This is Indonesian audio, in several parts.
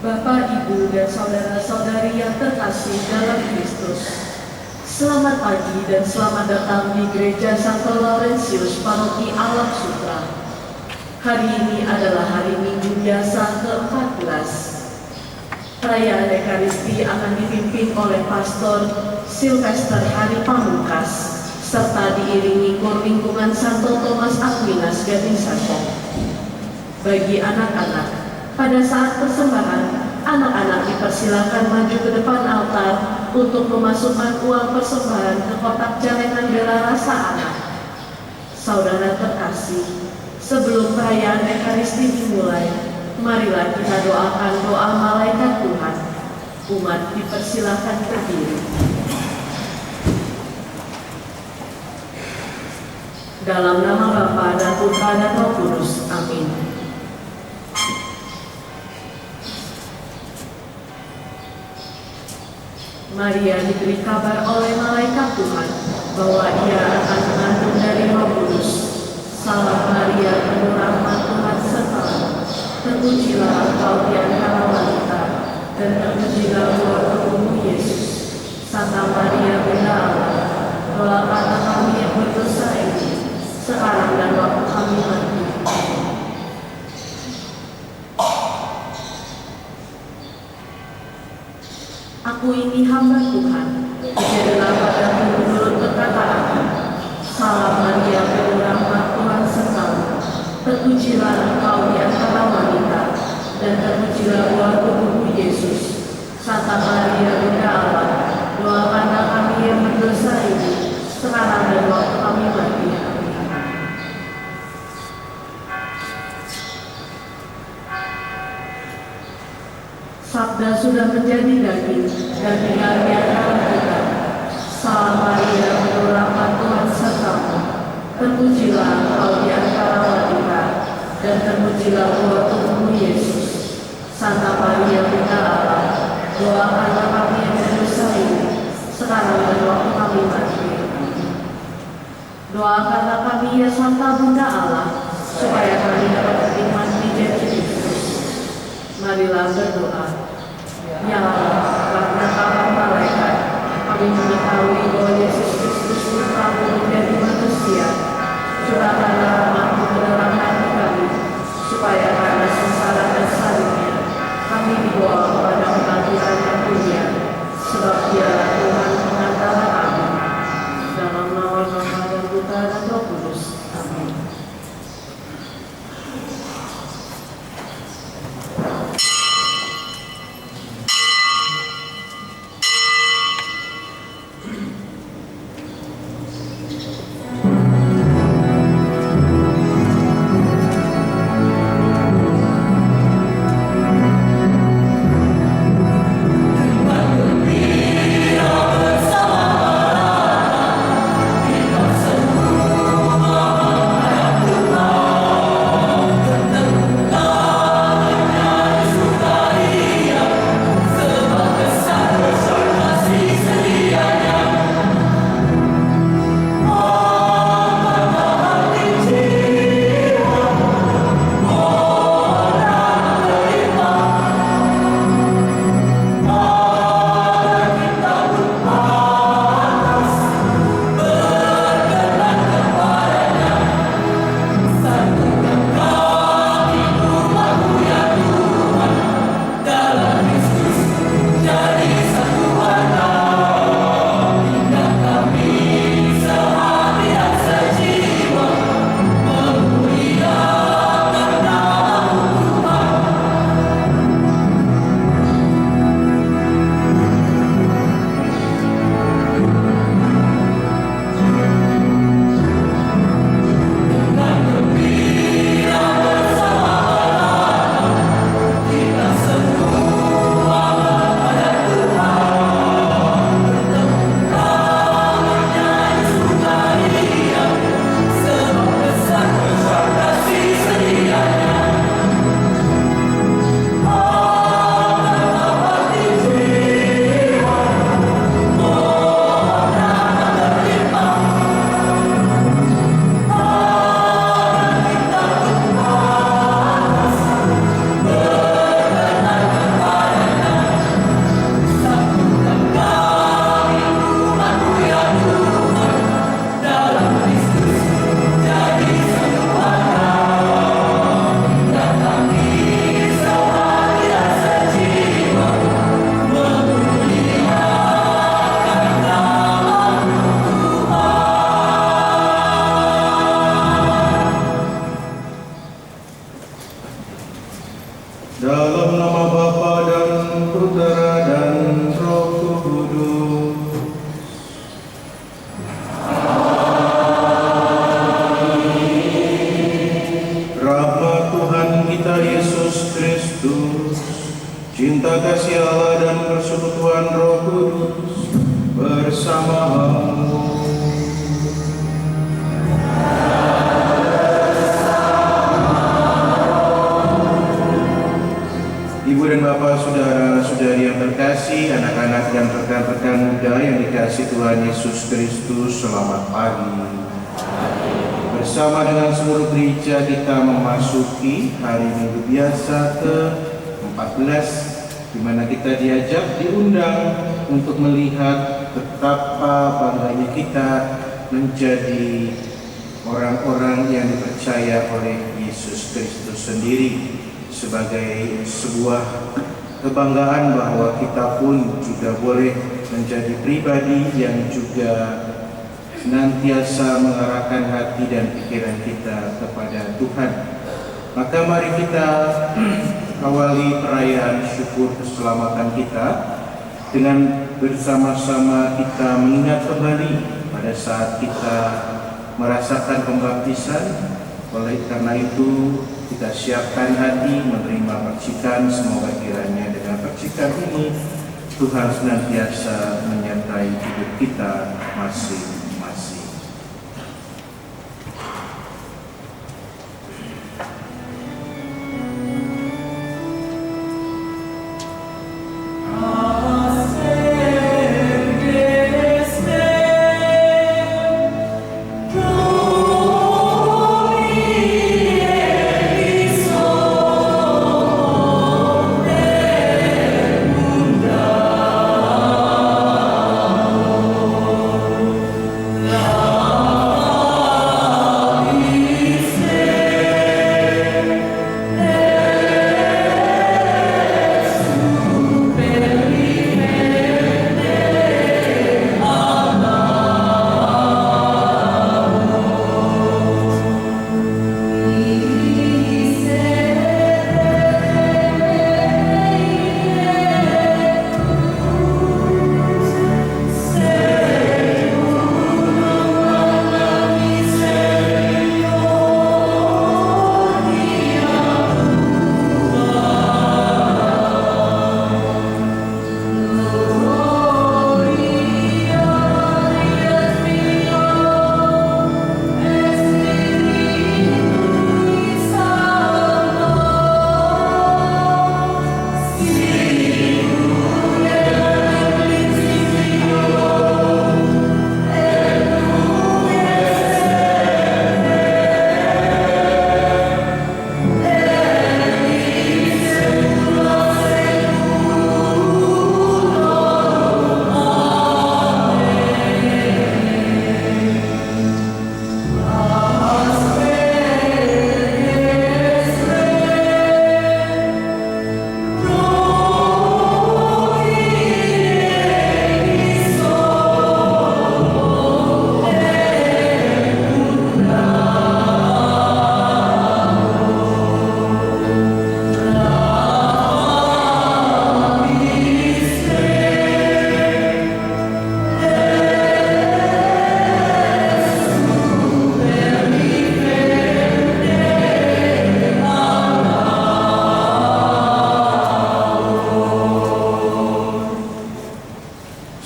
Bapak, Ibu, dan saudara-saudari yang terkasih dalam Kristus, selamat pagi dan selamat datang di Gereja Santo Laurentius Paroki Alam Sutra. Hari ini adalah hari Minggu biasa ke-14. Perayaan Ekaristi akan dipimpin oleh Pastor Silvester Hari Pamungkas, serta diiringi kor lingkungan Santo Thomas Aquinas Gading Serpong. Bagi anak-anak, pada saat persembahan, anak-anak dipersilakan maju ke depan altar untuk memasukkan uang persembahan ke kotak celengan bela rasa anak. Saudara terkasih, sebelum perayaan Ekaristi dimulai, marilah kita doakan doa malaikat Tuhan. Umat dipersilakan berdiri. Dalam nama Bapa dan Putra dan Roh Kudus. Amin. Maria diberi kabar oleh malaikat Tuhan bahwa ia akan mengandung dari Roh Kudus. Salam Maria, penuh rahmat, Tuhan sertamu. Terpujilah engkau di antara wanita, dan terpujilah buah tubuhmu Yesus. Santa Maria, Bunda Allah, doakanlah kami yang berdosa ini, sekarang dan waktu kami mati. Aku ini hamba Tuhan, jadilah padaku menurut perkataanmu. Salam Maria, penuh rahmat, Tuhan sertamu. Terpujilah engkau di antara wanita, dan terpujilah buah tubuhmu Yesus. Santa Maria, Bunda Allah, doakanlah kami yang berdosa ini, sekarang dan waktu kami mati. Sabda sudah menjadi daging dan tinggal di antara kita. Salam Maria, penuh rahmat, Tuhan sertamu. Terpujilah engkau di antara wanita, dan terpujilah buah tubuhmu Yesus. Santa Maria, Bunda Allah, doakanlah kami yang berdosa ini, sekarang dan waktu kami mati. Doakanlah kami ya Santa Bunda Allah, supaya kami dapat menikmati janji Kristus. Marilah berdoa. Ya Allah, karena kabar malaikat, kami mengetahui bahwa Yesus Kristus Putramu menjadi manusia. Curahkanlah rahmat-Mu ke dalam hati kami, supaya karena sengsara dan salibnya, kami dibawa kepada kebangkitan yang mulia, sebab Dialah Tuhan pengantara kami. Dalam nama Bapa dan Putra dan Roh Kudus. Amin. kasih anak-anak dan rekan-rekan muda yang dikasihi Tuhan Yesus Kristus, selamat pagi. Bersama dengan seluruh gereja kita memasuki hari Minggu biasa ke-14, di mana kita diundang untuk melihat betapa bangganya kita menjadi orang-orang yang dipercaya oleh Yesus Kristus sendiri, sebagai sebuah kebanggaan bahwa kita pun juga boleh menjadi pribadi yang juga senantiasa mengarahkan hati dan pikiran kita kepada Tuhan. Maka mari kita awali perayaan syukur keselamatan kita dengan bersama-sama kita mengingat kembali pada saat kita merasakan pembaptisan. Oleh karena itu kita siapkan hati menerima percikan. Semoga kiranya dengan percikan ini Tuhan senantiasa menyertai hidup kita masing-masing.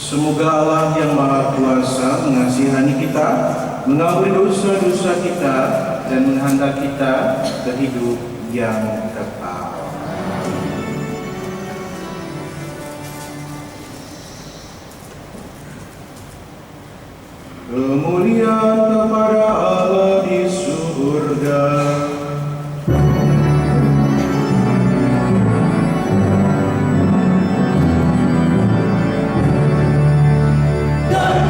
Semoga Allah yang Maha Kuasa mengasihani kita, mengampuni dosa-dosa kita, dan menghantar kita ke hidup yang kekal. Kemuliaan kepada Allah di surga. Kami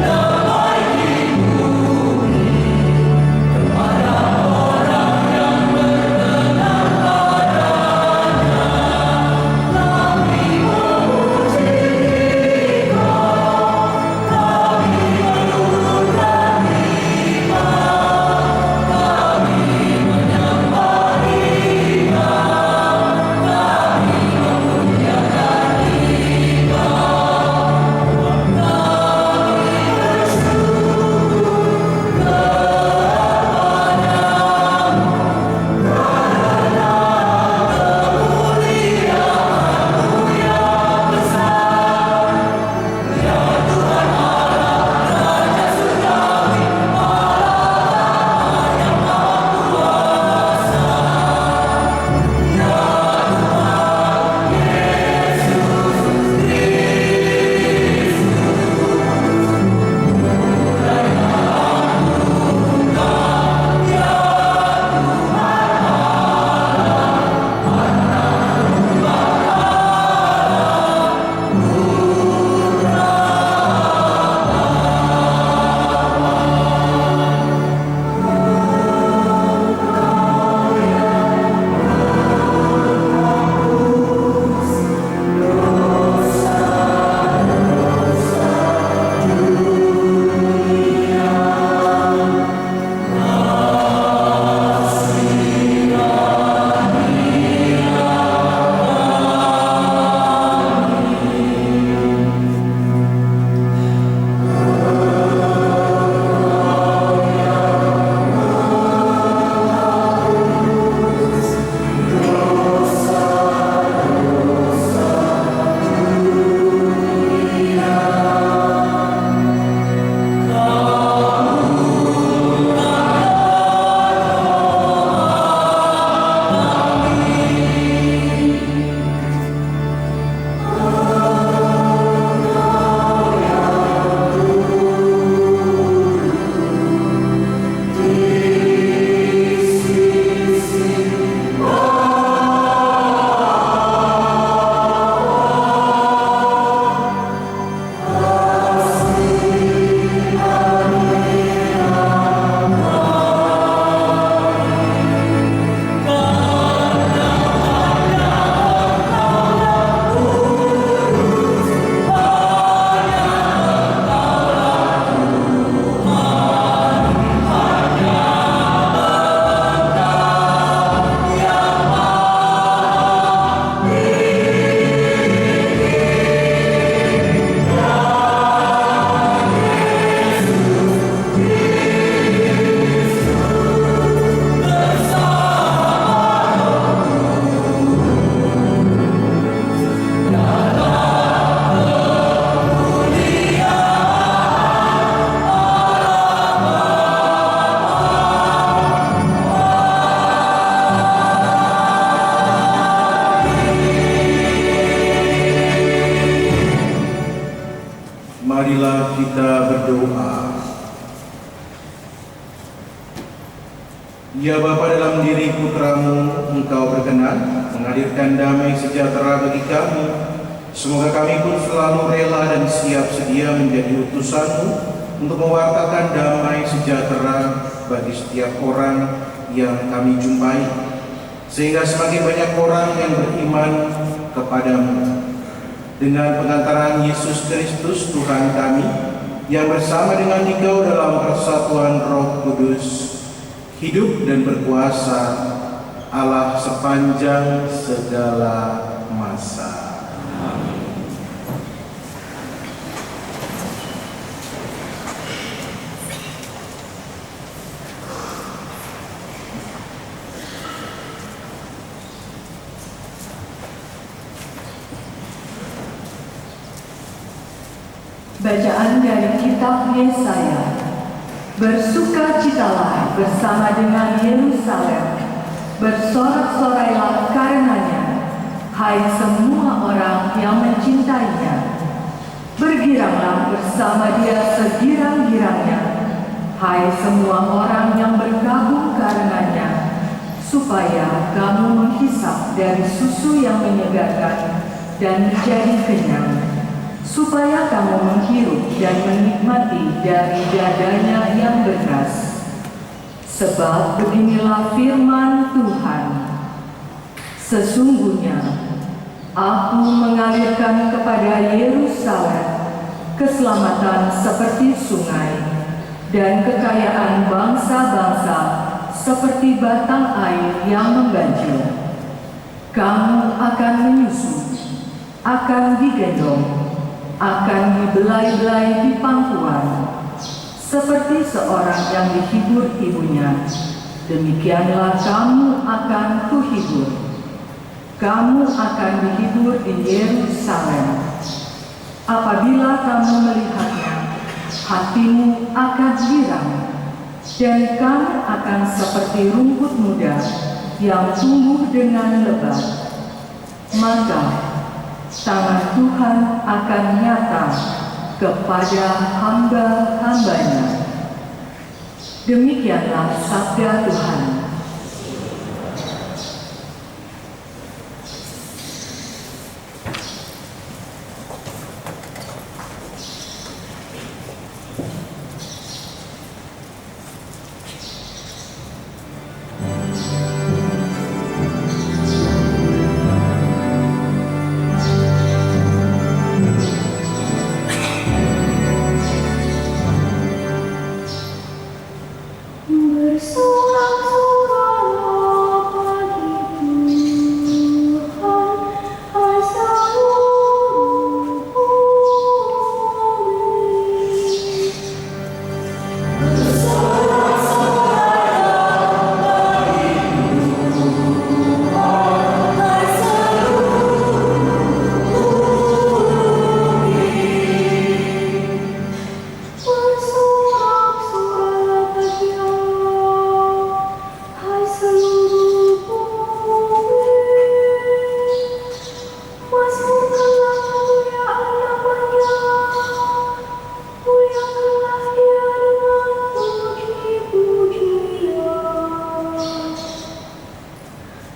Marilah kita berdoa. Ya Bapa, dalam diri Putramu Engkau berkenan menghadirkan damai sejahtera bagi kami. Semoga kami pun selalu rela dan siap sedia menjadi utusan-Mu untuk mewartakan damai sejahtera bagi setiap orang yang kami jumpai, sehingga semakin banyak orang yang beriman kepadamu. Dengan pengantaran Yesus Kristus Tuhan kami, yang bersama dengan Engkau dalam persatuan Roh Kudus, hidup dan berkuasa Allah sepanjang segala masa. Bacaan dari kitab Yesaya. Bersukacitalah bersama dengan Yerusalem, bersorak-sorailah karenanya, hai semua orang yang mencintainya. Bergiranglah bersama dia segirang-girangnya, hai semua orang yang bergabung karenanya, supaya kamu menghisap dari susu yang menyegarkan dan menjadi kenyang, supaya kamu menghirup dan menikmati dari dadanya yang beras. Sebab beginilah firman Tuhan, sesungguhnya Aku mengalirkan kepada Yerusalem keselamatan seperti sungai, dan kekayaan bangsa-bangsa seperti batang air yang membanjir. Kamu akan menyusu, akan digendong, akan dibelai-belai di pangkuan, seperti seorang yang dihibur ibunya. Demikianlah kamu akan kuhibur. Kamu akan dihibur di Yerusalem. Apabila kamu melihatnya, hatimu akan girang, dan kamu akan seperti rumput muda yang tumbuh dengan lebat. Maka tangan Tuhan akan nyata kepada hamba-hambanya. Demikianlah sabda Tuhan.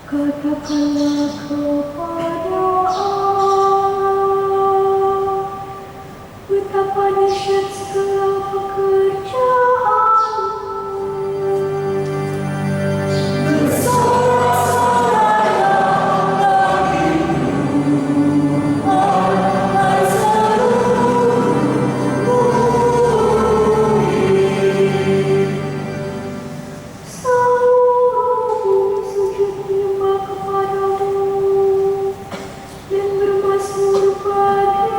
Katakanlah kepada Allah, betapa dahsyat segala pekerjaan-Mu. Bersorak-sorailah bagimu, hai seluruh bumi. Seluruh bumi sujud menyembah kepadamu dan bermazmur bagimu.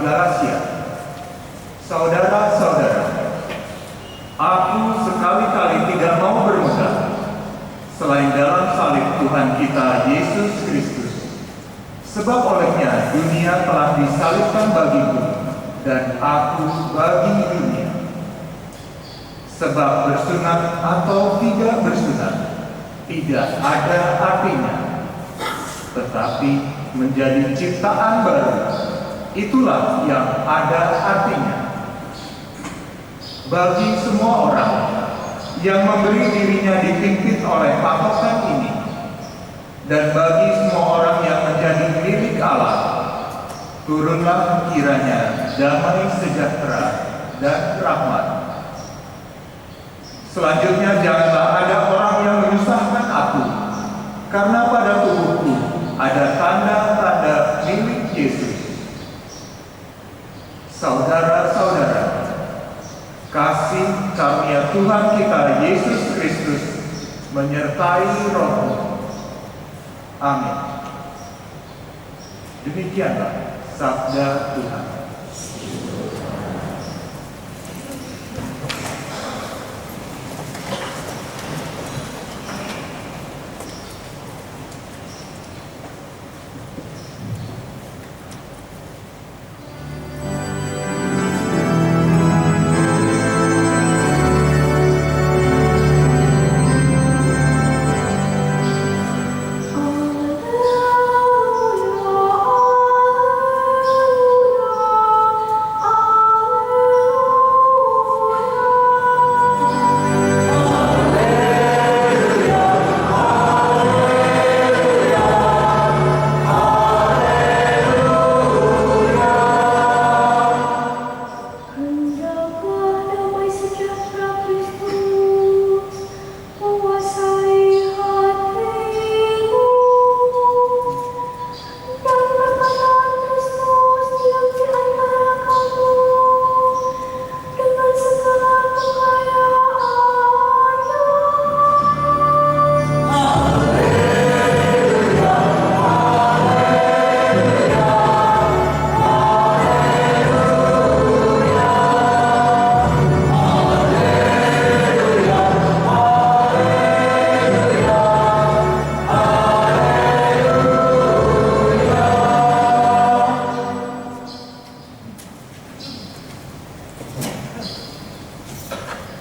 Galatia. Saudara-saudara, aku sekali-kali tidak mau bermegah selain dalam salib Tuhan kita Yesus Kristus. Sebab olehnya dunia telah disalibkan bagiku dan aku bagi dunia. Sebab bersunat atau tidak bersunat tidak ada artinya, tetapi menjadi ciptaan baru, itulah yang ada artinya. Bagi semua orang yang memberi dirinya dipimpin oleh patokan ini, dan bagi semua orang yang menjadi milik Allah, turunlah kiranya damai sejahtera dan rahmat. Selanjutnya, janganlah ada orang yang menyusahkan aku, karena pada tubuhku ada tanda-tanda milik Yesus. Saudara-saudara, kasih karunia Tuhan kita Yesus Kristus menyertai rohmu. Amin. Demikianlah sabda Tuhan.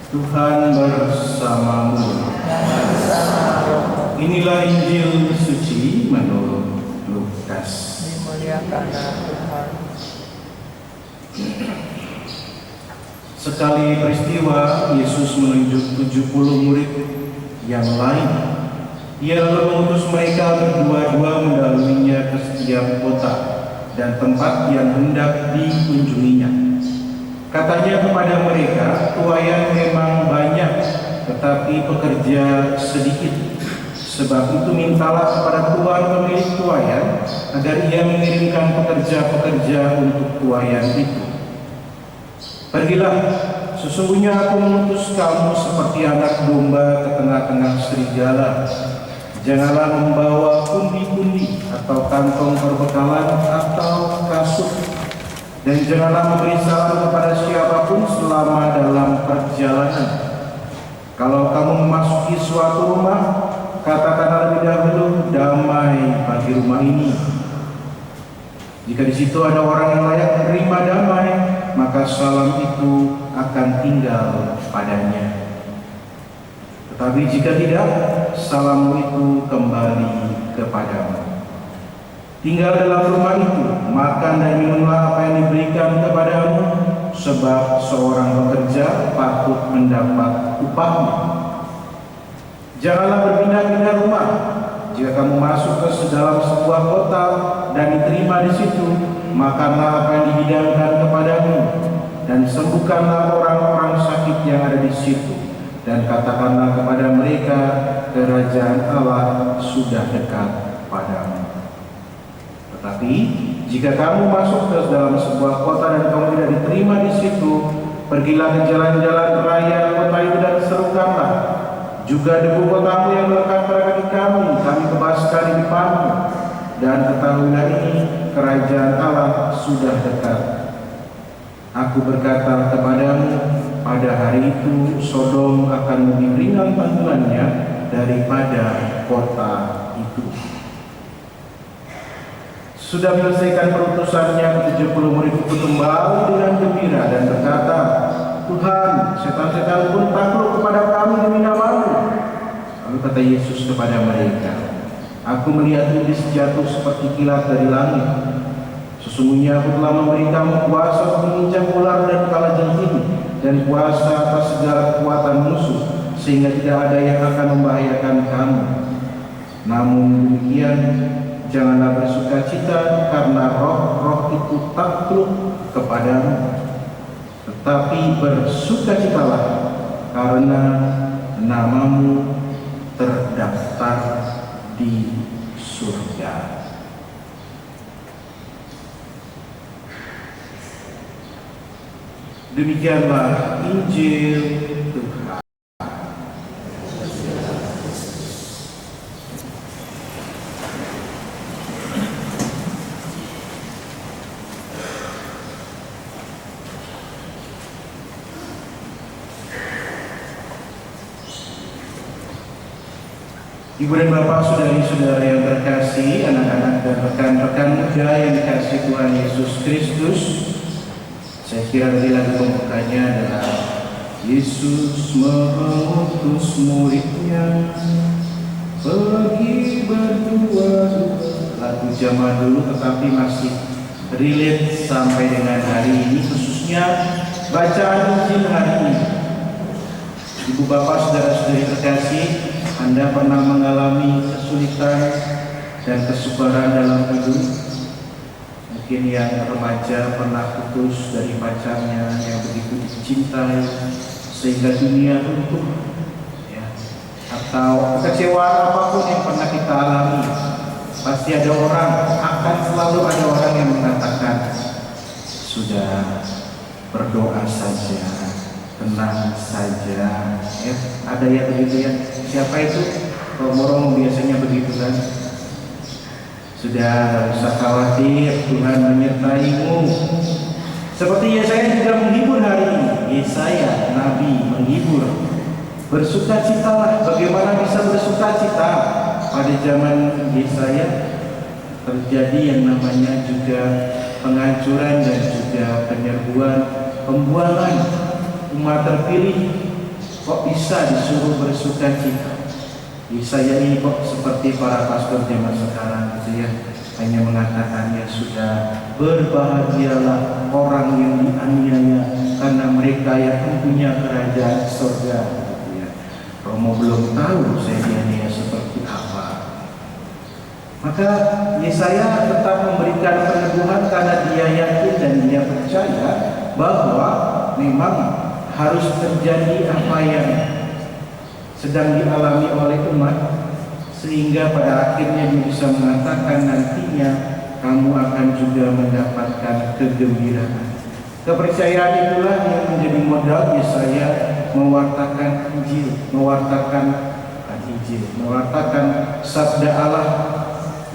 Tuhan bersamamu. Inilah Injil suci menurut Lukas. Dimuliakanlah Tuhan. Sekali peristiwa, Yesus menunjuk 70 murid yang lain. Ia lalu mengutus mereka berdua-dua mendaluinya ke setiap kota dan tempat yang hendak dikunjunginya. Katanya kepada mereka, tuayan memang banyak, tetapi pekerja sedikit. Sebab itu mintalah kepada Tuhan pemilik tuayan, agar ia mengirimkan pekerja-pekerja untuk tuayan itu. Pergilah, sesungguhnya aku mengutus kamu seperti anak domba ke tengah-tengah serigala. Janganlah membawa pundi-pundi atau kantong perbekalan atau kasut. Dan janganlah memberi salam kepada siapapun selama dalam perjalanan. Kalau kamu memasuki suatu rumah, katakanlah lebih dahulu, damai bagi rumah ini. Jika di situ ada orang yang layak menerima damai, maka salam itu akan tinggal padanya. Tetapi jika tidak, salammu itu kembali kepadamu. Tinggal dalam rumah itu, makan dan minumlah apa yang diberikan kepadamu, sebab seorang pekerja patut mendapat upahnya. Janganlah berpindah-pindah rumah. Jika kamu masuk ke dalam sebuah kota dan diterima di situ, makanlah apa yang dihidangkan kepadamu, dan sembuhkanlah orang-orang sakit yang ada di situ, dan katakanlah kepada mereka, kerajaan Allah sudah dekat padamu. Tetapi jika kamu masuk ke dalam sebuah kota dan kamu tidak diterima di situ, pergilah ke jalan-jalan raya kota itu dan serukanlah, juga debu kotamu yang melekat pada kaki kami kebaskan di depanmu. Dan ketahuilah ini, kerajaan Allah sudah dekat Aku berkata kepadamu, pada hari itu Sodom akan lebih ringan tanggungannya daripada kota itu. Sudah menyelesaikan perutusannya, 70 murid itu kembali dengan gembira dan berkata, Tuhan, setan-setan pun takluk kepada kami demi nama-Mu. Lalu kata Yesus kepada mereka, Aku melihat iblis jatuh seperti kilat dari langit. Sesungguhnya Aku telah memberi kamu kuasa untuk menginjak ular dan kalajengking, dan kuasa atas segala kekuatan musuh, sehingga tidak ada yang akan membahayakan kamu. Namun demikian, janganlah bersukacita karena roh-roh itu takluk kepadamu, tetapi bersukacitalah karena namamu terdaftar di surga. Demikianlah Injil Tuhan. Ibu dan Bapak, saudari-saudara yang terkasih, anak-anak dan rekan-rekan muda yang dikasihi Tuhan Yesus Kristus, saya kira tadi lagu pembukanya adalah Yesus mengutus muridnya pergi berdua-dua. Lagu zaman dulu tetapi masih relate sampai dengan hari ini, khususnya bacaan Injil hari ini. Ibu Bapak, saudara-saudari terkasih, Anda pernah mengalami kesulitan dan kesukaran dalam hidup? Mungkin yang remaja pernah putus dari pacarnya yang begitu dicintai sehingga dunia runtuh, ya. Atau kekecewaan apapun yang pernah kita alami, pasti ada orang, akan selalu ada orang yang mengatakan, sudah berdoa saja, tenang saja, ya. Ada yang begitu ya. Siapa itu? Romo-romo biasanya begitu kan. Sudah, tidak usah khawatir, Tuhan menyertaimu. Seperti Yesaya juga menghibur hari ini. Yesaya, Nabi, menghibur. Bersukacitalah. Bagaimana bisa bersukacita? Pada zaman Yesaya terjadi yang namanya juga penghancuran dan juga penyerbuan, pembuangan umat terpilih. Kok bisa disuruh bersukacita? Yesaya ini kok seperti para pastor zaman sekarang gitu ya, hanya mengatakan ya sudah, berbahagialah orang yang dianiaya karena mereka yang mempunyai kerajaan surga gitu ya. Romo belum tahu saya dianiaya seperti apa. Maka Yesaya tetap memberikan peneguhan karena dia yakin dan dia percaya bahwa memang harus terjadi apa yang sedang dialami oleh umat, sehingga pada akhirnya dia bisa mengatakan nantinya kamu akan juga mendapatkan kegembiraan. Kepercayaan itulah yang menjadi modal Yesaya mewartakan Injil, mewartakan sabda Allah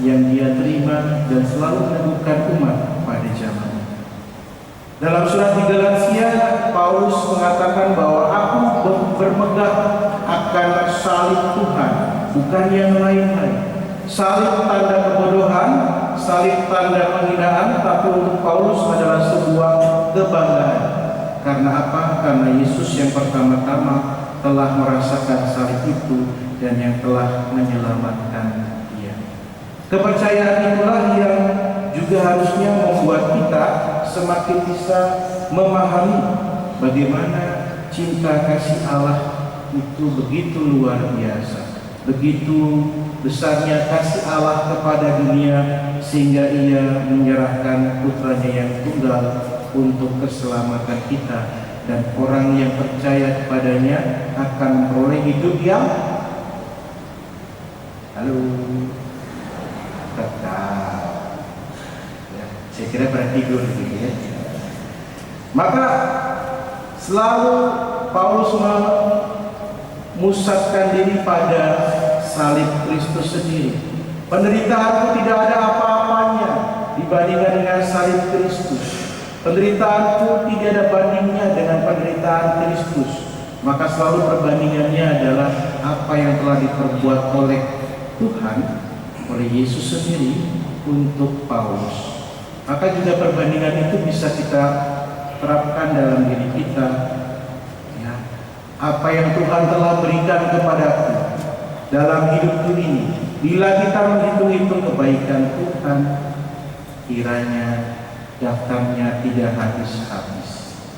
yang dia terima dan selalu meneguhkan umat pada zaman. Dalam surat di Galatia, Paulus mengatakan bahwa aku bermegang akan salib Tuhan, bukan yang lain-lain. Salib tanda kebodohan, salib tanda penghinaan, tapi untuk Paulus adalah sebuah kebanggaan. Karena apa? Karena Yesus yang pertama-tama telah merasakan salib itu dan yang telah menyelamatkan dia. Kepercayaan itulah yang juga harusnya membuat kita semakin bisa memahami bagaimana cinta kasih Allah itu begitu luar biasa, begitu besarnya kasih Allah kepada dunia sehingga Ia menyerahkan putranya yang tunggal untuk keselamatan kita, dan orang yang percaya kepadanya akan memperoleh hidup yang kekal. Saya kira pada tidur gitu ya. Maka selalu Paulus memusatkan diri pada salib Kristus sendiri. Penderitaanku tidak ada apa-apanya dibandingkan dengan salib Kristus. Penderitaanku tidak ada bandingnya dengan penderitaan Kristus. Maka selalu perbandingannya adalah apa yang telah diperbuat oleh Tuhan, oleh Yesus sendiri untuk Paulus. Maka juga perbandingan itu bisa kita terapkan dalam diri kita. Ya, apa yang Tuhan telah berikan kepadaku dalam hidupku ini, bila kita menghitung-hitung kebaikan Tuhan, kiranya daftarnya tidak habis-habis.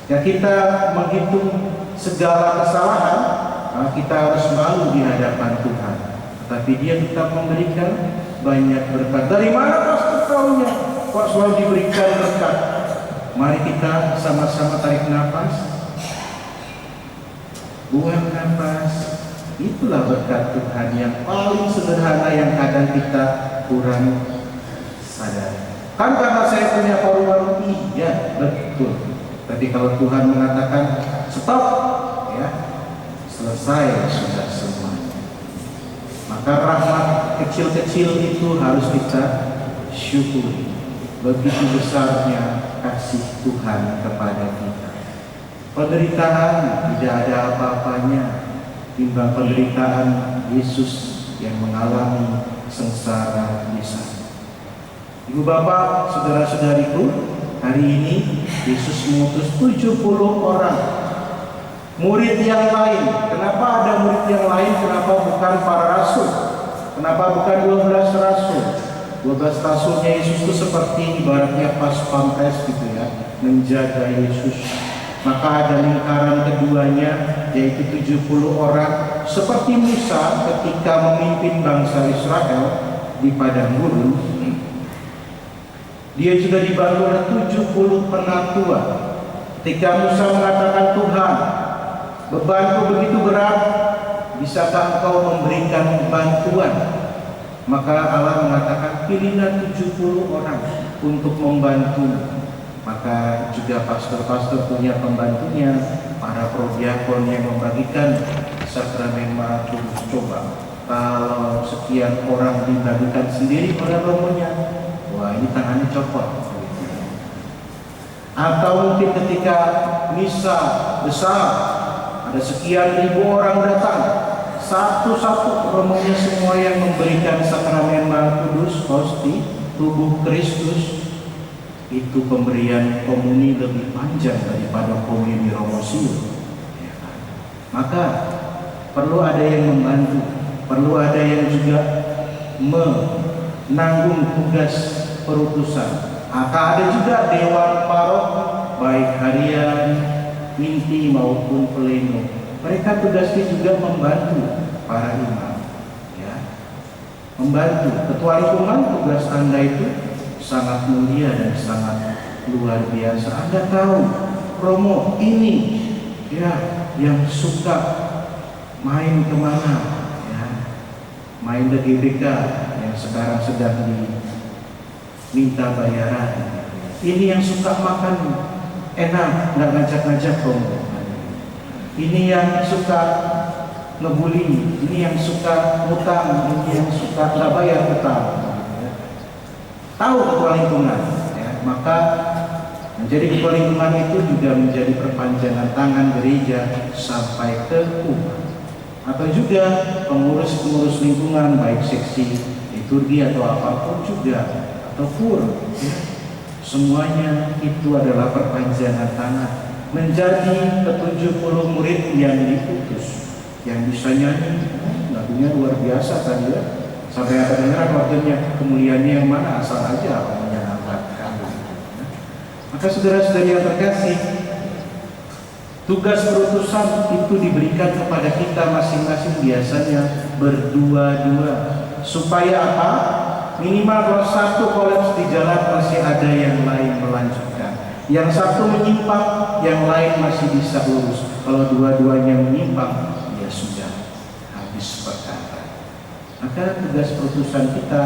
Ya, kita menghitung segala kesalahan, kita harus malu di hadapan Tuhan. Tapi Dia tetap memberikan banyak berkat. Dari mana pastor taunya kok selalu diberikan berkat? Mari kita sama-sama tarik nafas, buang nafas. Itulah berkat Tuhan yang paling sederhana yang kadang kita kurang sadar. Kan karena saya punya paru-paru, iya betul. Tapi kalau Tuhan mengatakan stop, ya selesai sudah semuanya. Maka rahmat kecil-kecil itu harus kita syukuri. Begitu besarnya kasih Tuhan kepada kita. Penderitaan tidak ada apa-apanya timbang penderitaan Yesus yang mengalami sengsara di sana. Ibu bapak, saudara-saudariku, hari ini Yesus mengutus 70 orang murid yang lain. Kenapa ada murid yang lain? Kenapa bukan para rasul? Kenapa bukan 12 rasul? 12 rasulnya Yesus itu seperti ibaratnya pas pampres gitu ya, menjaga Yesus. Maka ada lingkaran keduanya, yaitu 70 orang, seperti Musa ketika memimpin bangsa Israel di padang gurun. Dia juga dibantu oleh 70 penatua. Ketika Musa mengatakan, Tuhan, bebanku begitu berat, bisakah engkau memberikan bantuan? Maka Allah mengatakan, pilihlah 70 orang untuk membantu. Maka juga pastor-pastor punya pembantunya, para prodiakon yang membagikan sakramen Maha Kudus. Coba, kalau sekian orang dibagikan sendiri oleh romonya, wah ini tangannya copot. Atau mungkin ketika misa besar, ada sekian ribu orang datang, satu-satu romonya semua yang memberikan sakramen Maha Kudus, hosti, tubuh Kristus. Itu pemberian komuni lebih panjang daripada komuni Romosium. Ya kan? Maka perlu ada yang membantu, perlu ada yang juga menanggung tugas perutusan. Maka ada juga dewan parok, baik harian, inti maupun pleno. Mereka tugasnya juga membantu para imam, ya, membantu. Ketua lingkungan, tugas Anda itu sangat mulia dan sangat luar biasa. Anda tahu, Romo ini, ya, yang suka main kemana, ya, main ke GBK yang sekarang sedang diminta bayaran. Ini yang suka makan enak, nggak ngajak-ngajak Romo. Ini yang suka ngebully, ini yang suka utang, ini yang suka nggak bayar utang. Tahu ketua lingkungan, ya, maka menjadi ketua lingkungan itu juga menjadi perpanjangan tangan gereja sampai ke umat. Atau juga pengurus-pengurus lingkungan, baik seksi liturgi atau apapun juga, atau pur, ya, semuanya itu adalah perpanjangan tangan. Menjadi ke-70 murid yang diutus, yang bisa nyanyi, lagunya luar biasa tadi ya. Sampai ada dengar waktunya kemuliaannya yang mana, asal aja menyelamatkan. Maka saudara-saudari yang terkasih, tugas perutusan itu diberikan kepada kita masing-masing biasanya berdua-dua. Supaya apa? Minimal kalau satu kolaps di jalan masih ada yang lain melanjutkan. Yang satu menyimpang, yang lain masih bisa lurus. Kalau dua-duanya menyimpang, ya sudah habis perkara. Maka tugas perutusan kita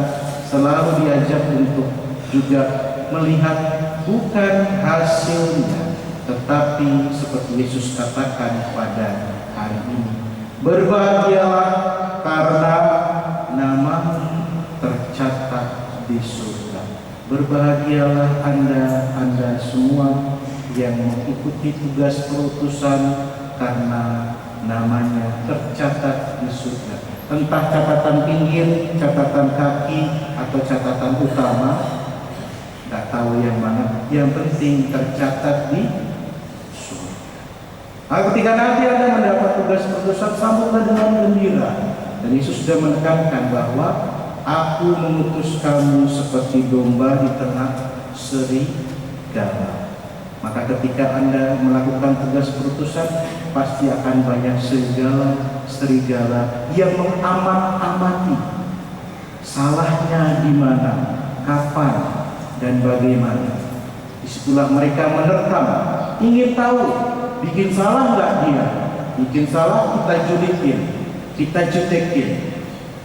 selalu diajak untuk juga melihat bukan hasilnya, tetapi seperti Yesus katakan pada hari ini, berbahagialah karena nama tercatat di surga. Berbahagialah Anda semua yang mengikuti tugas perutusan karena namanya tercatat di surga. Entah catatan pinggir, catatan kaki, atau catatan utama, tidak tahu yang mana. Yang penting tercatat di surga. Nah, ketika nanti Anda mendapat tugas perutusan, sambutlah dengan gembira. Dan Yesus sudah menekankan bahwa Aku mengutus kamu seperti domba di tengah serigala. Maka ketika Anda melakukan tugas perutusan, pasti akan banyak serigala yang mengamat-amati salahnya di mana, kapan, dan bagaimana. Disitulah mereka menerkam, ingin tahu, bikin salah nggak dia? Bikin salah kita julitin, kita jutekin.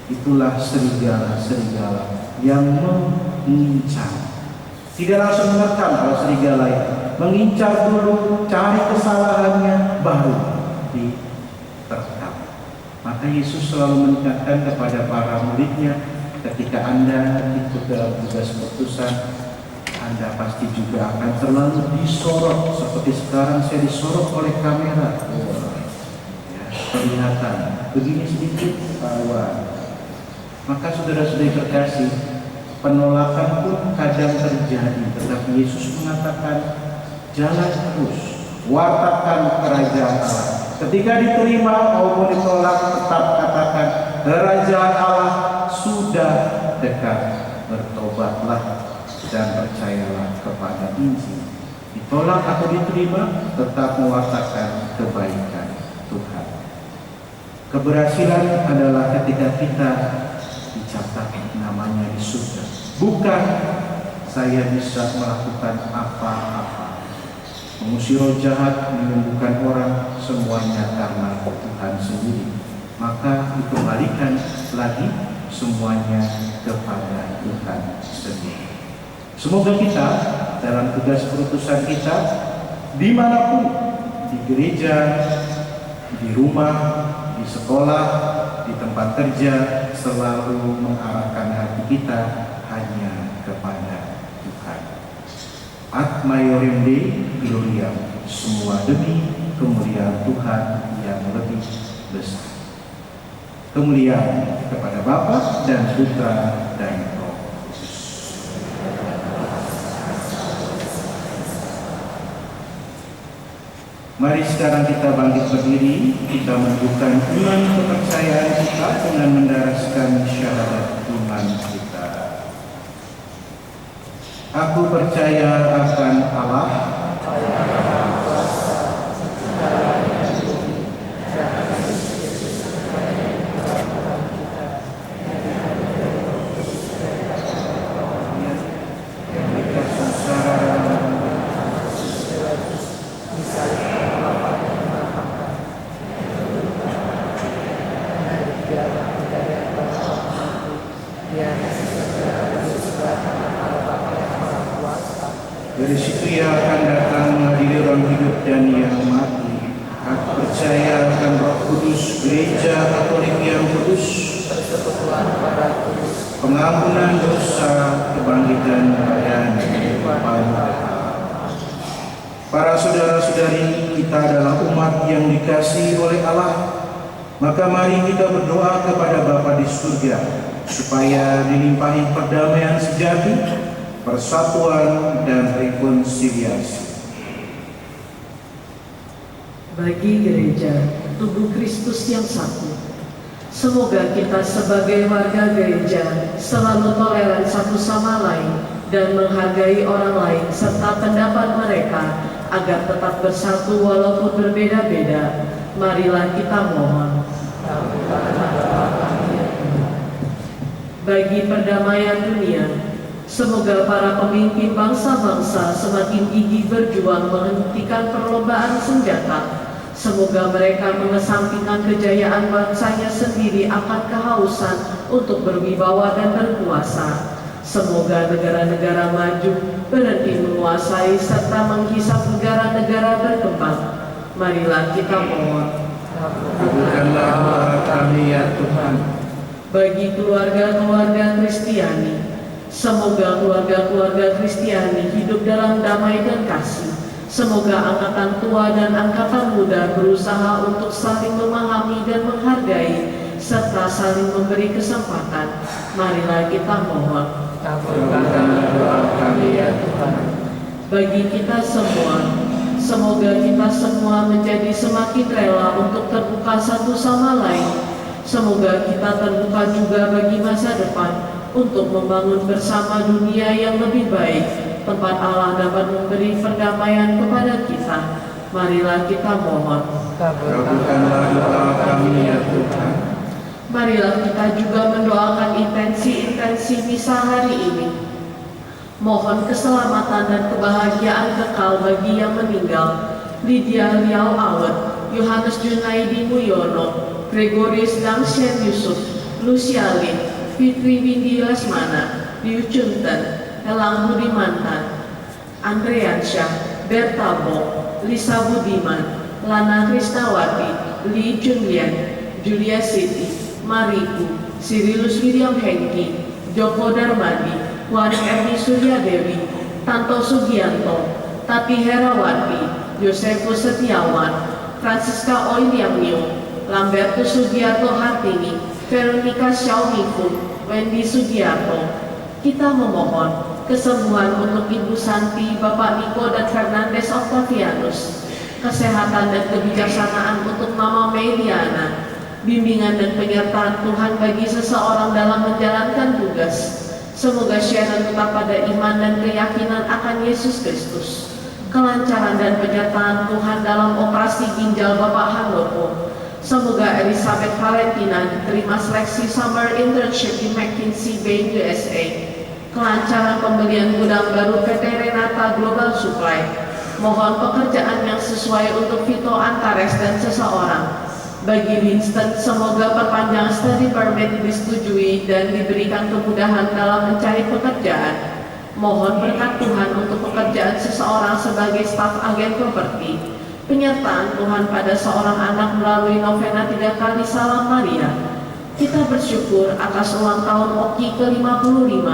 Itulah serigala yang mengincar. Tidak langsung menerkam kalau serigala itu. Mengincar dulu, cari kesalahannya, baru diterkam. Maka Yesus selalu menekankan kepada para muridnya, ketika Anda ikut dalam tugas perutusan, Anda pasti juga akan selalu disorot. Seperti sekarang saya disorot oleh kamera. Ya, kelihatan. Begini sedikit, kawan. Maka saudara-saudari terkasih, penolakan pun kadang terjadi, tetapi Yesus mengatakan jalan terus, wartakan kerajaan Allah. Ketika diterima maupun ditolak, tetap katakan kerajaan Allah sudah dekat. Bertobatlah dan percayalah kepada Injil. Ditolak atau diterima, tetap mewartakan kebaikan Tuhan. Keberhasilan adalah ketika kita dicatat namanya di surga. Bukan saya bisa melakukan apa-apa, mengusir roh jahat, menyembuhkan orang, semuanya karena Tuhan sendiri. Maka dikembalikan lagi semuanya kepada Tuhan sendiri. Semoga kita dalam tugas perutusan kita, dimanapun, di gereja, di rumah, di sekolah, di tempat kerja, selalu mengarahkan hati kita hanya kepada Tuhan. Ad maiorem Dei gloriam, semua demi kemuliaan Tuhan yang lebih besar. Kemuliaan kepada Bapa dan Putra dan Roh Kudus. Mari sekarang kita bangkit berdiri, kita menunjukkan iman kepercayaan kita dengan mendaraskan syahadat iman kita. Aku percaya akan Allah, dari situ ia akan datang mengadili orang hidup dan yang mati. Aku percaya akan Roh Kudus, Gereja Katolik yang kudus, pengampunan dosa, kebangkitan badan, kehidupan kekal. Para saudara-saudari, kita adalah umat yang dikasihi oleh Allah. Maka mari kita berdoa kepada Bapa di surga supaya dilimpahi perdamaian sejati, persatuan dan rekonsiliasi. Bagi gereja, tubuh Kristus yang satu, semoga kita sebagai warga gereja selalu toleran satu sama lain dan menghargai orang lain serta pendapat mereka agar tetap bersatu walaupun berbeda-beda. Marilah kita mohon. Bagi perdamaian dunia, semoga para pemimpin bangsa-bangsa semakin gigih berjuang menghentikan perlombaan senjata. Semoga mereka mengesampingkan kejayaan bangsanya sendiri akan kehausan untuk berwibawa dan berkuasa. Semoga negara-negara maju berhenti menguasai serta menghisap negara-negara berkembang. Marilah kita mohon. Kabulkanlah doa kami ya Tuhan. Bagi keluarga-keluarga Kristiani, Semoga keluarga-keluarga Kristiani hidup dalam damai dan kasih. Semoga angkatan tua dan angkatan muda berusaha untuk saling memahami dan menghargai serta saling memberi kesempatan. Marilah kita mohon. Kabulkanlah doa kami ya Tuhan. Bagi kita semua, semoga kita semua menjadi semakin rela untuk terbuka satu sama lain. Semoga kita terbuka juga bagi masa depan untuk membangun bersama dunia yang lebih baik, tempat Allah dapat memberi perdamaian kepada kita. Marilah kita mohon. Kabulkanlah doa kami ya Tuhan. Marilah kita juga mendoakan intensi-intensi misa hari ini. Mohon keselamatan dan kebahagiaan kekal bagi yang meninggal: Lydia Liao Awet, Yohanes Junaidi Muyono, Gregorius Damsien Yusuf, Lucia Lin, Fitri Windy Lesmana, Liu Chunten, Elang Budimantan, Andreansyah, Berta Bo, Lisa Budiman, Lana Krisnawati, Li Junlian, Julia Siti, Mariku, Sirilus William Hengki, Joko Darmadi, Wari Erni Suryadewi, Tanto Sugianto, Tati Herawati, Yosefus Setiawan, Francisca Oiliamnio, Lambertus Sugiarto Hartini, Veronica Xiaomifun, Wendy Sugiarto. Kita memohon kesembuhan untuk Ibu Santi, Bapak Niko dan Fernandes Octavianus, kesehatan dan kebijaksanaan untuk Mama Meliana, bimbingan dan penyertaan Tuhan bagi seseorang dalam menjalankan tugas. Semoga Sharon tetap pada iman dan keyakinan akan Yesus Kristus. Kelancaran dan penyertaan Tuhan dalam operasi ginjal Bapak Handoko. Semoga Elizabeth Valentina diterima seleksi summer internship di McKinsey Bay, USA. Kelancaran pembelian gudang baru PT Renata Global Supply. Mohon pekerjaan yang sesuai untuk Vito Antares dan seseorang. Bagi Winston, semoga perpanjang study permit disetujui dan diberikan kemudahan dalam mencari pekerjaan. Mohon berkat Tuhan untuk pekerjaan seseorang sebagai staf agen properti. Penyertaan Tuhan pada seorang anak melalui novena 3 kali Salam Maria. Kita bersyukur atas ulang tahun Oki ke-55.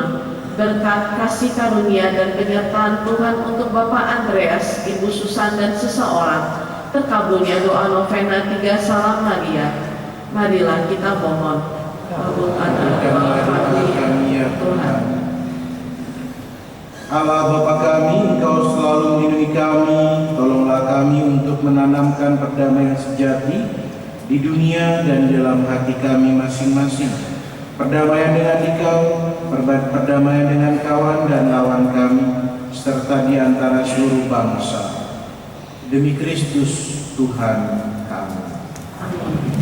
Berkat kasih karunia dan penyertaan Tuhan untuk Bapak Andreas, Ibu Susan dan seseorang. Terkabulnya doa novena 3 Salam Maria. Marilah kita mohon. Kabulkanlah doa kami ya Tuhan. Allah Bapa kami, Engkau selalu melindungi kami. Tolonglah kami untuk menanamkan perdamaian sejati di dunia dan dalam hati kami masing-masing. Perdamaian dengan Engkau, perdamaian dengan kawan dan lawan kami, serta di antara seluruh bangsa. Demi Kristus Tuhan kami. Amin.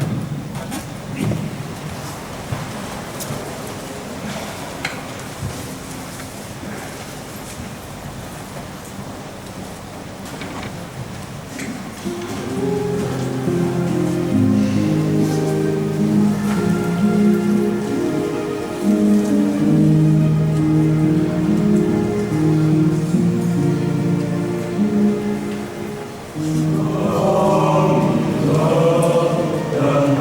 Dan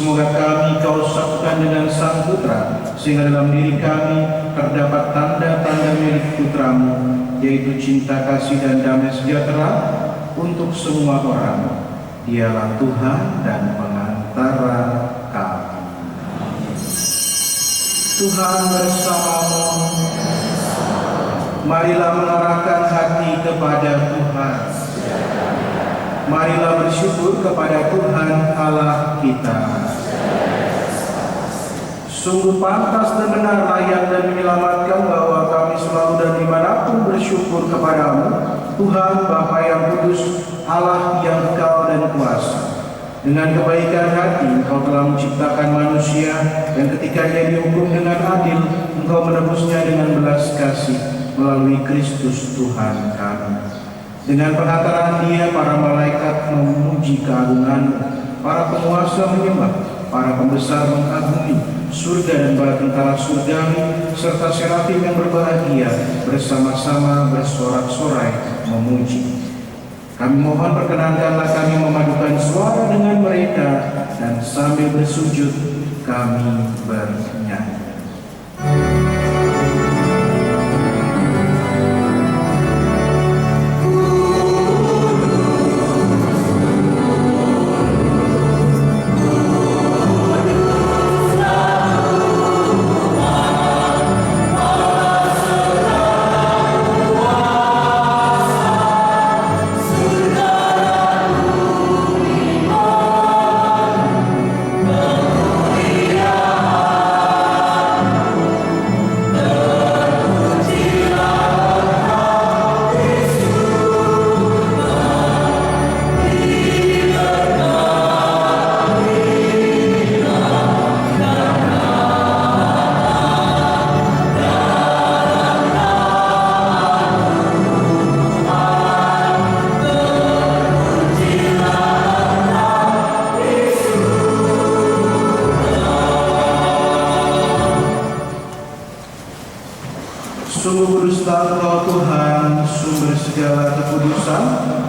Semoga kami Kau satukan dengan Sang Putra, sehingga dalam diri kami terdapat tanda-tanda milik Putramu, yaitu cinta, kasih, dan damai sejahtera untuk semua orang. Dialah Tuhan dan pengantara kami. Tuhan bersamamu. Marilah mengarahkan hati kepada Tuhan. Marilah bersyukur kepada Tuhan Allah kita. Sungguh pantas dan benar, layak dan menyelamatkan bahwa kami selalu dan dimanapun bersyukur kepadamu, Tuhan Bapa yang kudus, Allah yang kekal dan kuasa. Dengan kebaikan hati Engkau telah menciptakan manusia, dan ketika dia dihukum dengan adil, Engkau menebusnya dengan belas kasih melalui Kristus Tuhan kami. Dengan pengantaran Dia, para malaikat memuji keagungan, para penguasa menyembah, para pembesar mengagumi, surga dan bala tentara surgawi serta serafim yang berbahagia bersama-sama bersorak-sorai memuji. Kami mohon perkenankanlah kami memadukan suara dengan mereka, dan sambil bersujud kami bernyanyi. Sungguh kuduslah Engkau Tuhan, sumber segala kekudusan,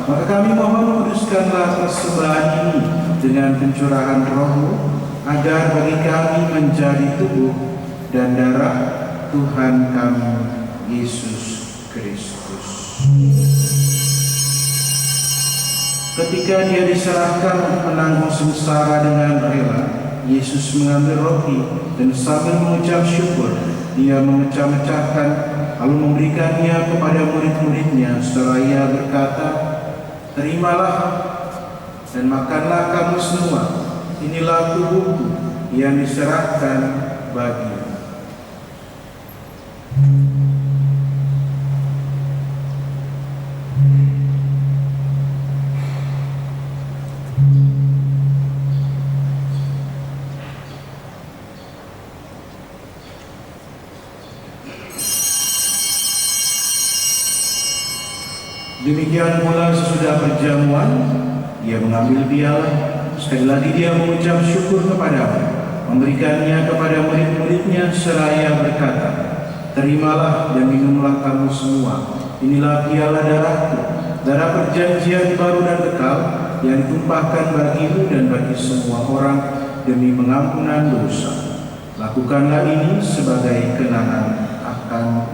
maka kami mohon kuduskanlah persembahan ini dengan pencurahan Roh-Mu, agar bagi kami menjadi tubuh dan darah Tuhan kami Yesus Kristus. Ketika Dia diserahkan untuk menanggung sengsara dengan rela, Yesus mengambil roti dan sambil mengucap syukur, Dia memecah-mecahkan, lalu memberikannya kepada murid-muridnya, seraya berkata, "Terimalah dan makanlah kamu semua, inilah tubuhku yang diserahkan bagimu." Demikian pula sesudah perjamuan, Dia mengambil piala, sekali lagi Dia mengucap syukur kepada-Mu, memberikannya kepada murid-muridnya seraya berkata, "Terimalah dan minumlah kamu semua, inilah piala darahku, darah perjanjian baru dan kekal, yang ditumpahkan bagimu dan bagi semua orang demi pengampunan dosa. Lakukanlah ini sebagai kenangan akan aku."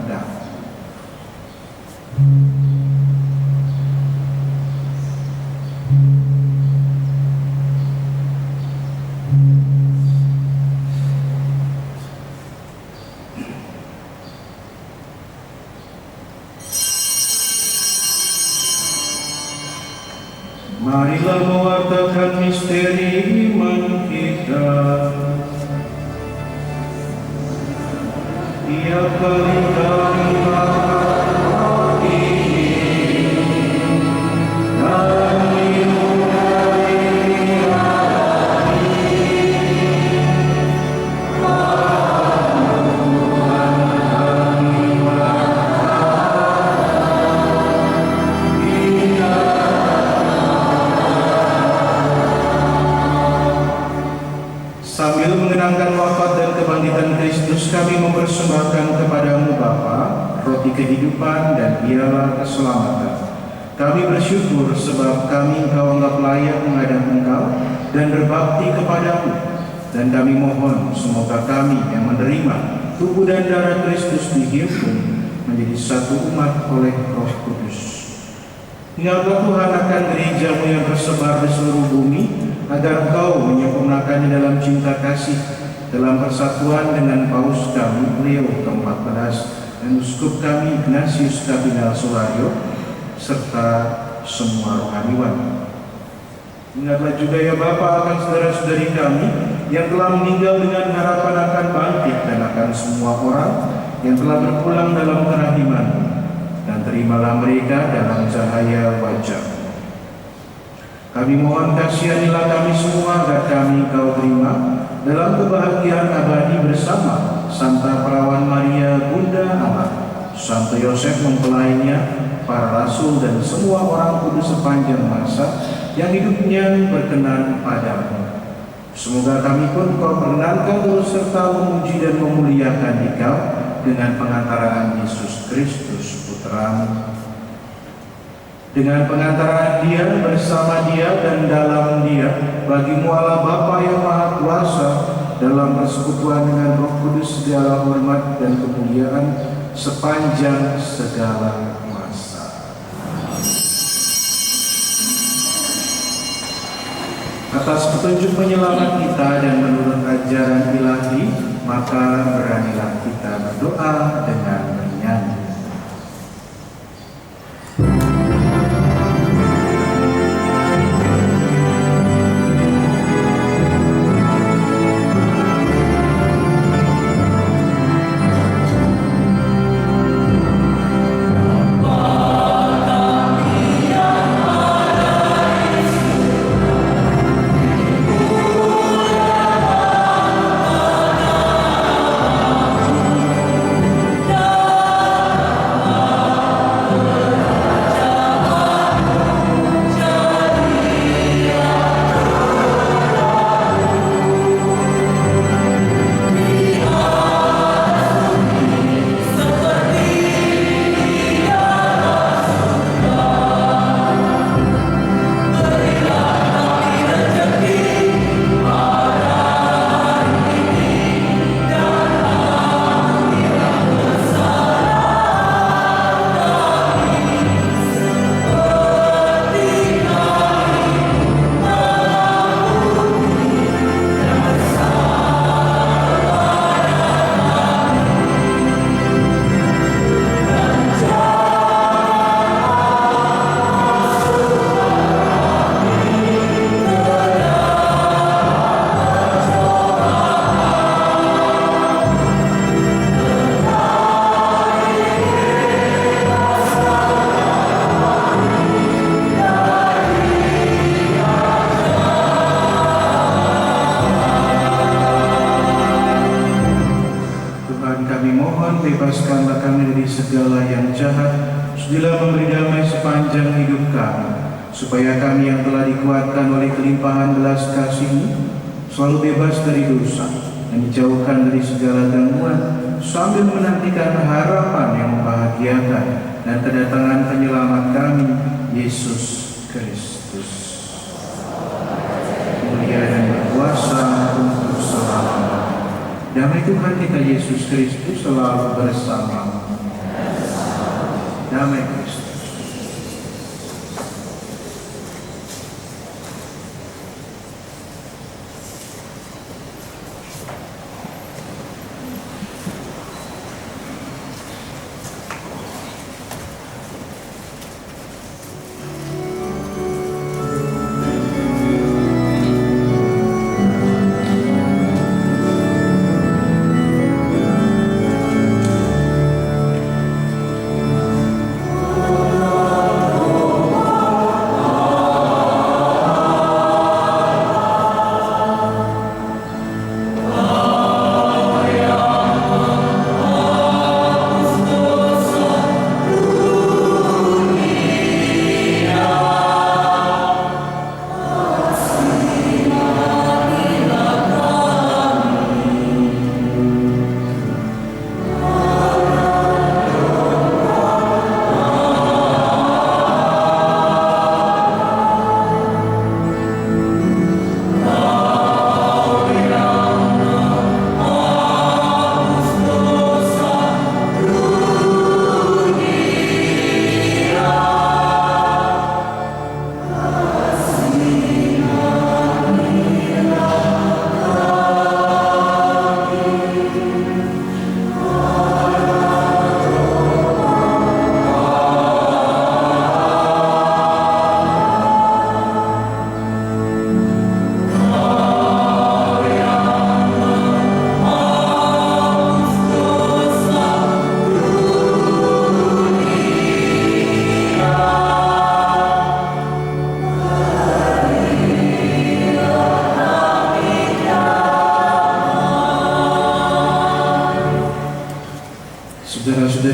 Marilah mewartakan misteri iman kita. Tiap kali kami makan roti dan minum dari sambil mengenangkan wafat dan kebangkitan Kristus, kami mempersembahkan kepadamu Bapa, roti kehidupan dan piala keselamatan. Kami bersyukur sebab kami Engkau anggap layak menghadap Engkau dan berbakti kepadamu. Dan kami mohon semoga kami yang menerima tubuh dan darah Kristus dihimpun menjadi satu umat oleh Roh Kudus. Ingatlah Tuhan akan gereja-Mu yang tersebar di seluruh bumi, agar Engkau menyempurnakannya dalam cinta kasih, dalam persatuan dengan Paus kami Leo ke-14 dan Uskup kami Ignatius Kardinal Solario, serta semua rohaniwan. Ingatlah juga ya Bapa akan saudara-saudari kami yang telah meninggal dengan harapan akan bangkit, dan akan semua orang yang telah berpulang dalam kerahiman, dan terimalah mereka dalam cahaya wajah. Kami mohon kasihanilah kami semua agar kami Kau terima dalam kebahagiaan abadi bersama Santa Perawan Maria Bunda Allah, Santo Yosef mempelainya, para rasul dan semua orang kudus sepanjang masa yang hidupnya berkenan padamu. Semoga kami pun Kau perkenankan terus serta memuji dan memuliakan Dikau dengan pengantaraan Yesus Kristus Putra-Mu. Dengan pengantaraan Dia, bersama Dia, dan dalam Dia, bagi-Mu Allah Bapa yang Maha Kuasa, dalam persekutuan dengan Roh Kudus segala hormat dan kemuliaan sepanjang segala masa. Atas petunjuk penyelamat kita dan menurut ajaran ilahi, maka beranilah kita berdoa dengan bernyanyi. Bebaskanlah kami dari segala yang jahat, sudilah memberi damai sepanjang hidup kami, supaya kami yang telah dikuatkan oleh kelimpahan belas kasih-Mu selalu bebas dari dosa dan dijauhkan dari segala gangguan, sambil menantikan harapan yang membahagiakan dan kedatangan penyelamat kami, Yesus Kristus. Mulia dan berkuasa untuk selama-lamanya. Damai Tuhan kita Yesus Kristus selalu bersama. Damai Kristus. Oh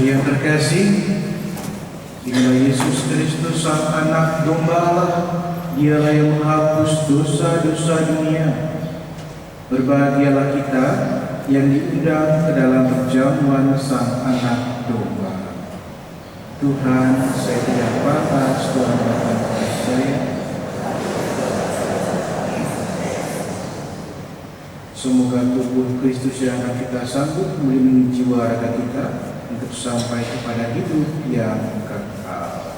yang terkasih, inilah Yesus Kristus Sang Anak Domba Allah. Dialah yang menghapus dosa-dosa dunia. Berbahagialah kita yang diundang ke dalam perjamuan Sang Anak Domba. Tuhan, saya tidak pantas Tuhan datang kepada saya. Semoga tubuh Kristus yang akan kita sambut melindungi jiwa raga kita untuk sampai kepada hidup yang kekal.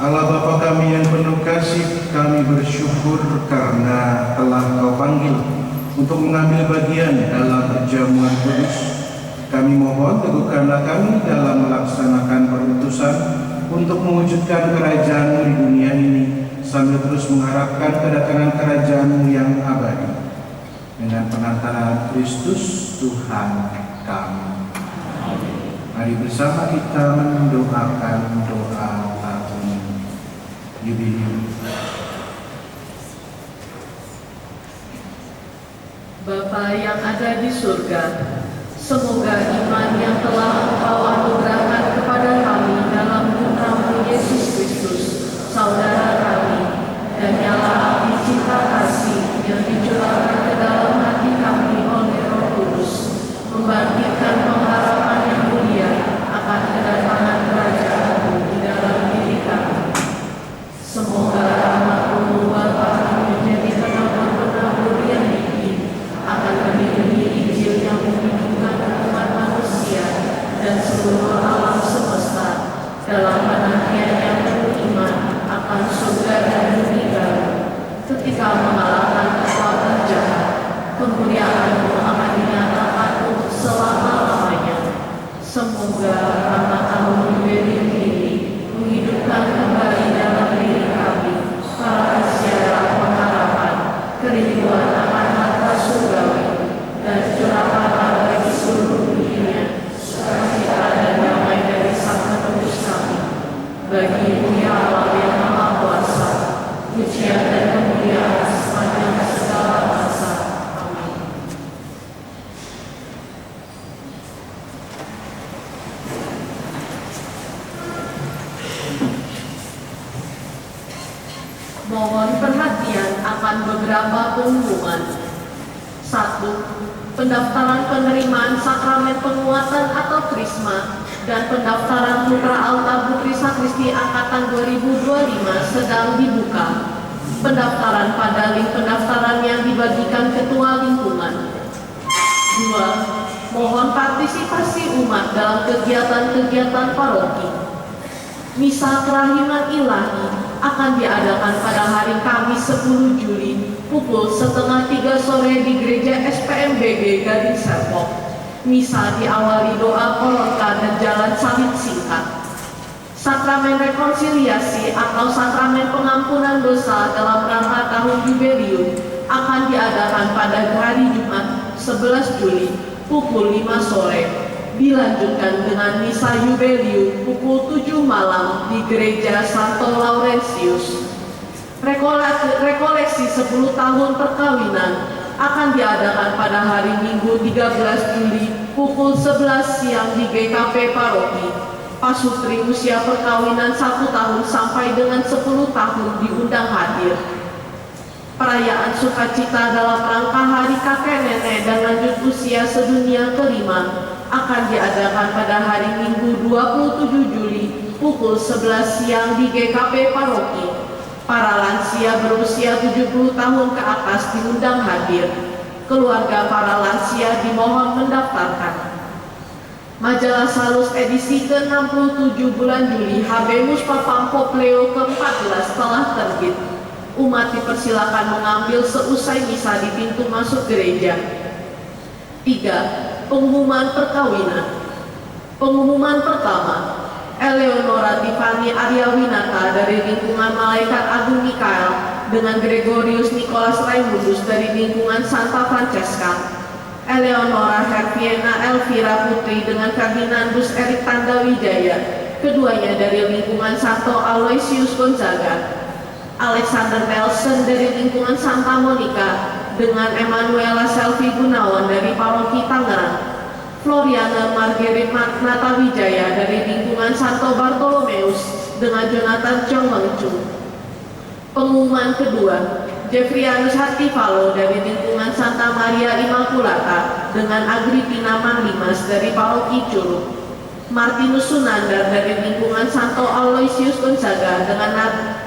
Allah Bapa kami yang penuh kasih, kami bersyukur karena telah Kau panggil untuk mengambil bagian dalam perjamuan kudus. Kami mohon teguhkanlah kami dalam melaksanakan perutusan untuk mewujudkan kerajaan-Mu di dunia ini, sambil terus mengharapkan kedatangan kerajaan-Mu yang abadi. Dengan pengantaran Kristus Tuhan kami. Mari bersama kita mendoakan doa tahun Yubileum. Bapa yang ada di surga, semoga iman yang telah Engkau anugerahkan kepada kami dalam putra-Mu Yesus Kristus, saudara kami, dan nyala api cinta kasih yang dicurahkan ke dalam hati kami oleh Roh Kudus, membangkitkan pengharapan yang mulia akan kedatangan kerajaan-Mu di dalam diri kami. Semoga rahmat-Mu Bapa menjadi penabur-penabur yang dingin akan benih-benih Injil yang menghidupkan umat manusia dan seluruh alam semesta dalam penantian yang penuh iman akan surga dan bumi baru. Ketika mengalahkan kekuatan jahat, kemuliaan-Mu akan dinyatakan untuk selama-lamanya. Semoga rahmat tahun Yubileum ini menghidupkan kembali dalam diri kami para siara pengharapan, kerinduan akan harta surgawi, dan curahanlah bagi seluruh dunia sukacita dan damai dari Sang Penebus kami. Bagi-Mu ya Allah yang Maha Kuasa, pujian dan kemuliaan sepanjang segala masa. Amin. Mohon perhatian akan beberapa pengumuman. 1. Pendaftaran penerimaan sakramen penguatan atau krisma dan pendaftaran putra alta putri sakristi angkatan 2025 sedang dibuka. Pendaftaran pada link pendaftaran yang dibagikan ketua lingkungan. 2. Mohon partisipasi umat dalam kegiatan-kegiatan paroki. Misa kerahiman ilahi akan diadakan pada hari Kamis 10 Juli pukul 2:30 sore di Gereja SPMBG Gading Serpong. Misa diawali doa kolonka dan jalan salib singkat. Sakramen rekonsiliasi atau sakramen pengampunan dosa dalam rangka tahun Yubileum akan diadakan pada hari Jumat 11 Juli pukul 5 sore. Dilanjutkan dengan misa Yubileum pukul 7 malam di Gereja Santo Laurentius. Rekoleksi 10 tahun perkawinan akan diadakan pada hari Minggu 13 Juli pukul 11 siang di GKP Paroki. Pasutri usia perkawinan 1 tahun sampai dengan 10 tahun diundang hadir. Perayaan sukacita dalam rangka Hari Kakek Nenek dan lanjut usia sedunia kelima akan diadakan pada hari Minggu 27 Juli pukul 11 siang di GKP Paroki. Para lansia berusia 70 tahun ke atas diundang hadir. Keluarga para lansia dimohon mendaftarkan. Majalah Salus edisi ke-67 bulan Juli Habemus Papam Pop Leo ke-14 telah terbit. Umat dipersilakan mengambil seusai misa di pintu masuk gereja. 3. Pengumuman perkawinan. Pengumuman pertama, Eleonora Tiffany Aryawinata dari lingkungan Malaikat Agung Mikael dengan Gregorius Nicholas Raimundus dari lingkungan Santa Francesca. Eleonora Herviena Elvira Putri dengan Kardinandus Erik Tanda Wijaya, keduanya dari lingkungan Santo Aloysius Gonzaga. Alexander Nelson dari lingkungan Santa Monica dengan Emanuela Selvi Gunawan dari Paroki Tangerang. Floriana Margaret Nata Wijaya dari lingkungan Santo Bartolomeus dengan Jonathan Chong Mengcu. Pengumuman kedua, Jeffrianus Hartifalo dari lingkungan Santa Maria Immaculata dengan Agripina Manlimas dari Paroki Curug. Martinus Sunandar dari lingkungan Santo Aloysius Gonzaga dengan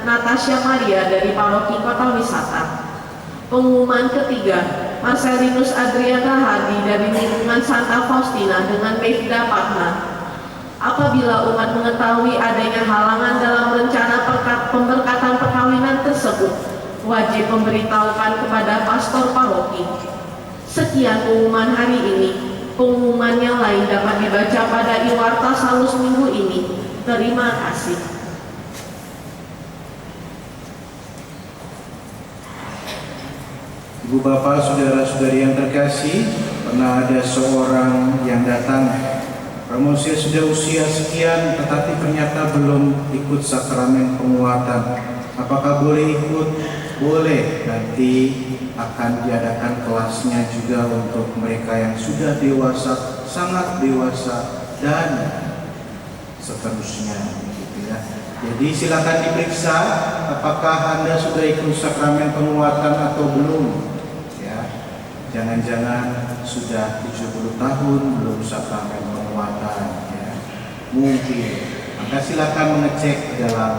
Natasha Maria dari Paroki Kota Wisata. Pengumuman ketiga, Marcelinus Adrian Rahadi dari lingkungan Santa Faustina dengan Mevda Patna. Apabila umat mengetahui adanya halangan dalam rencana pemberkatan perkawinan tersebut, wajib memberitahukan kepada pastor paroki. Sekian pengumuman hari ini. Pengumuman yang lain dapat dibaca pada Iwarta Salus minggu ini. Terima kasih. Ibu bapak, saudara-saudari yang terkasih, pernah ada seorang yang datang. Promosi sudah usia sekian, tetapi ternyata belum ikut sakramen penguatan. Apakah boleh ikut? Boleh. Nanti akan diadakan kelasnya juga untuk mereka yang sudah dewasa, sangat dewasa, dan seterusnya. Gitu ya. Jadi silakan diperiksa apakah Anda sudah ikut sakramen penguatan atau belum. Jangan-jangan sudah 70 tahun belum sakramen penguatan, ya. Mungkin. Maka silakan mengecek dalam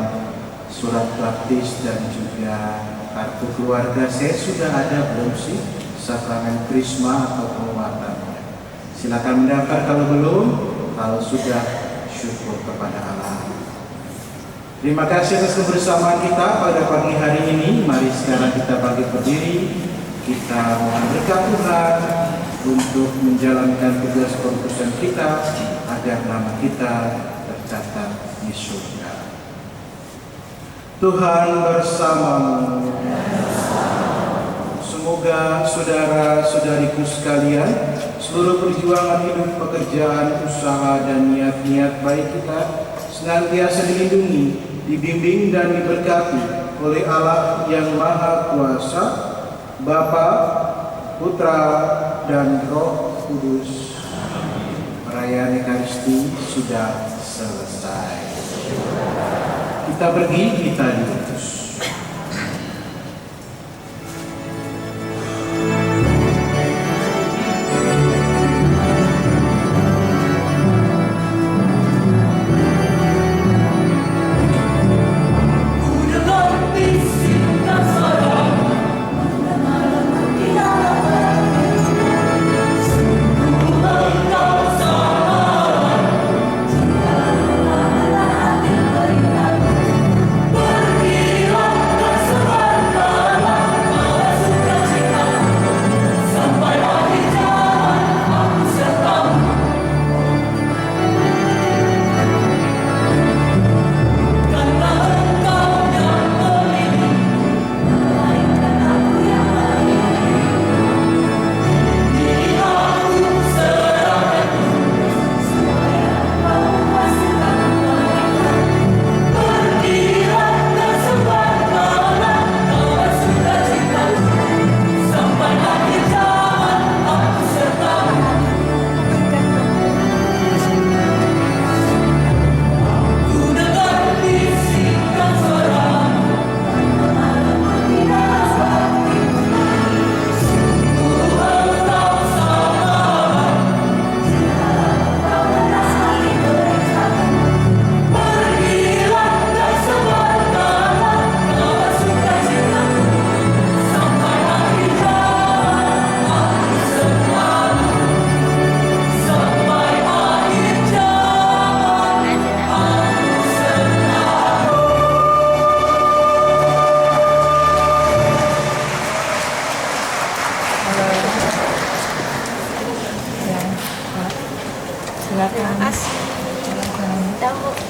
surat baptis dan juga kartu keluarga, saya sudah ada belum sih sakramen krisma atau penguatan. Silakan mendaftar kalau belum, kalau sudah syukur kepada Allah. Terima kasih atas kebersamaan kita pada pagi hari ini. Mari sekarang kita bangkit berdiri. Kita mohon berkat Tuhan untuk menjalankan tugas konkursien kita agar nama kita tercatat di surga. Tuhan bersamamu. Semoga saudara-saudariku sekalian, seluruh perjuangan hidup, pekerjaan, usaha, dan niat-niat baik kita senantiasa dilindungi, dibimbing, dan diberkati oleh Allah yang Maha Kuasa, Bapa, Putra, dan Roh Kudus. Perayaan Ekaristi sudah selesai. Kita pergi, kita diutus.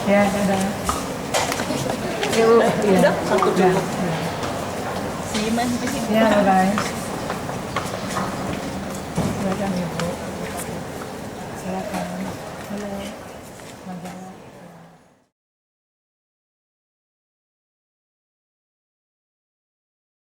Ya, dadah. Yuk, Udah, satu dulu. Si Iman. Ya, bye-bye.